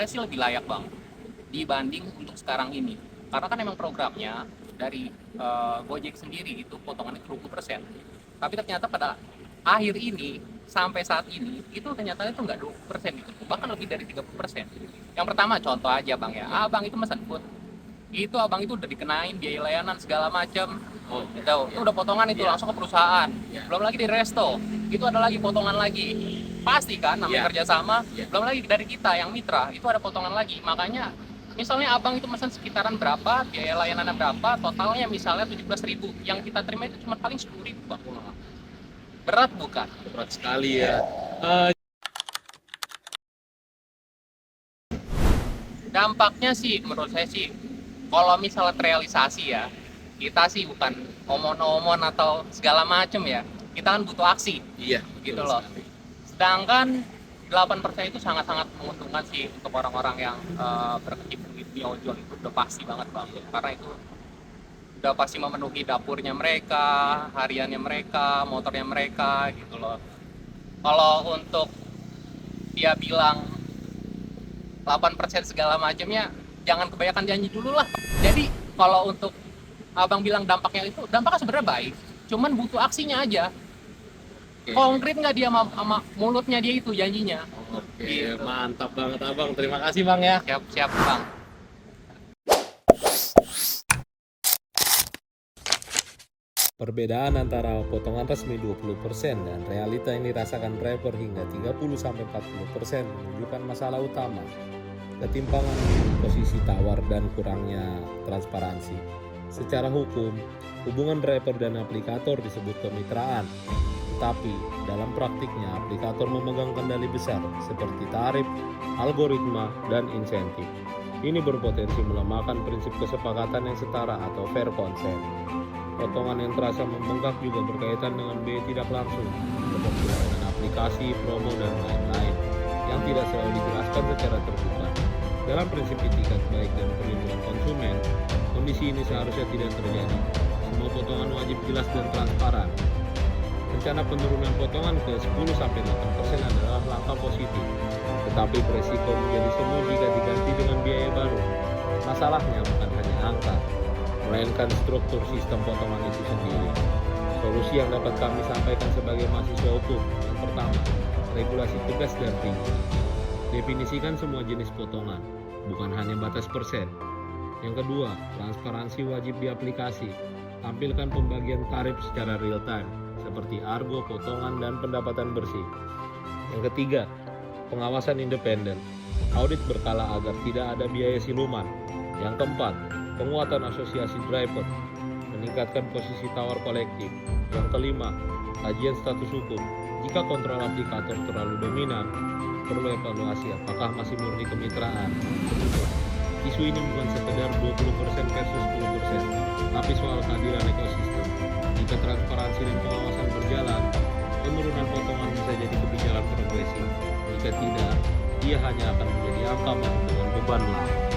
sebenarnya sih lebih layak bang dibanding untuk sekarang ini. Karena kan emang programnya dari Gojek sendiri itu potongannya 20%. Tapi ternyata pada akhir ini sampai saat ini itu ternyata itu nggak 20% gitu, bahkan lebih dari 30%. Yang pertama contoh aja bang ya, abang itu pesan food, itu abang itu udah dikenain biaya layanan segala macam. Oh, itu udah potongan itu langsung ke perusahaan. Belum lagi di resto, itu ada lagi potongan lagi. Pasti kan namanya kerjasama. Belum lagi dari kita yang mitra, itu ada potongan lagi. Makanya misalnya abang itu pesan sekitaran berapa, biaya layanannya berapa, totalnya misalnya 17.000, yang kita terima itu cuma paling 10.000 bang. Berat bukan? Berat sekali ya. Dampaknya sih menurut saya sih, kalau misalnya terrealisasi ya, kita sih bukan omon-omon atau segala macem ya, kita kan butuh aksi Iya, gitu loh. Sedangkan 8% itu sangat-sangat menguntungkan sih untuk orang-orang yang berkecimpung di ojol, itu udah pasti banget bang, karena itu udah pasti memenuhi dapurnya mereka, hariannya mereka, motornya mereka gitu loh. Kalau untuk dia bilang 8% segala macamnya, jangan kebanyakan janji dulu lah. Jadi kalau untuk abang bilang dampaknya itu, dampaknya sebenarnya baik, cuman butuh aksinya aja. Konkret nggak dia sama mulutnya dia itu janjinya. Oke, Gitu. mantap banget abang. Terima kasih bang ya. Siap-siap bang. Perbedaan antara potongan resmi 20% dan realita yang dirasakan driver hingga 30-40% menunjukkan masalah utama, ketimpangan posisi tawar dan kurangnya transparansi. Secara hukum, hubungan driver dan aplikator disebut kemitraan, tetapi dalam praktiknya aplikator memegang kendali besar seperti tarif, algoritma, dan insentif. Ini berpotensi melemahkan prinsip kesepakatan yang setara atau fair consent. Potongan yang terasa membengkak juga berkaitan dengan biaya tidak langsung, seperti layanan aplikasi, promo, dan lain-lain, yang tidak selalu dijelaskan secara terbuka. Dalam prinsip etikat baik dan perlindungan konsumen, kondisi ini seharusnya tidak terjadi. Semua potongan wajib jelas dan transparan. Rencana penurunan potongan ke 10-8% adalah langkah positif, tetapi beresiko menjadi semu jika diganti dengan biaya baru. Masalahnya bukan hanya angka, melainkan struktur sistem potongan itu sendiri. Solusi yang dapat kami sampaikan sebagai mahasiswa hukum: yang pertama, regulasi tegas dan rinci. Definisikan semua jenis potongan, bukan hanya batas persen. Yang kedua, transparansi wajib di aplikasi. Tampilkan pembagian tarif secara real time, seperti argo, potongan, dan pendapatan bersih. Yang ketiga, pengawasan independen. Audit berkala agar tidak ada biaya siluman. Yang keempat, penguatan asosiasi driver, meningkatkan posisi tawar kolektif. Yang kelima, kajian status hukum. Jika kontrol aplikator terlalu dominan, perlu evaluasi apakah masih murni kemitraan. Isu ini bukan sekedar 20% versus 10%, tapi soal kehadiran ekosistem. Jika transparansi dan pengawasan berjalan, penurunan potongan bisa jadi kebijakan progresif. Jika tidak, ia hanya akan menjadi angka dengan beban lain.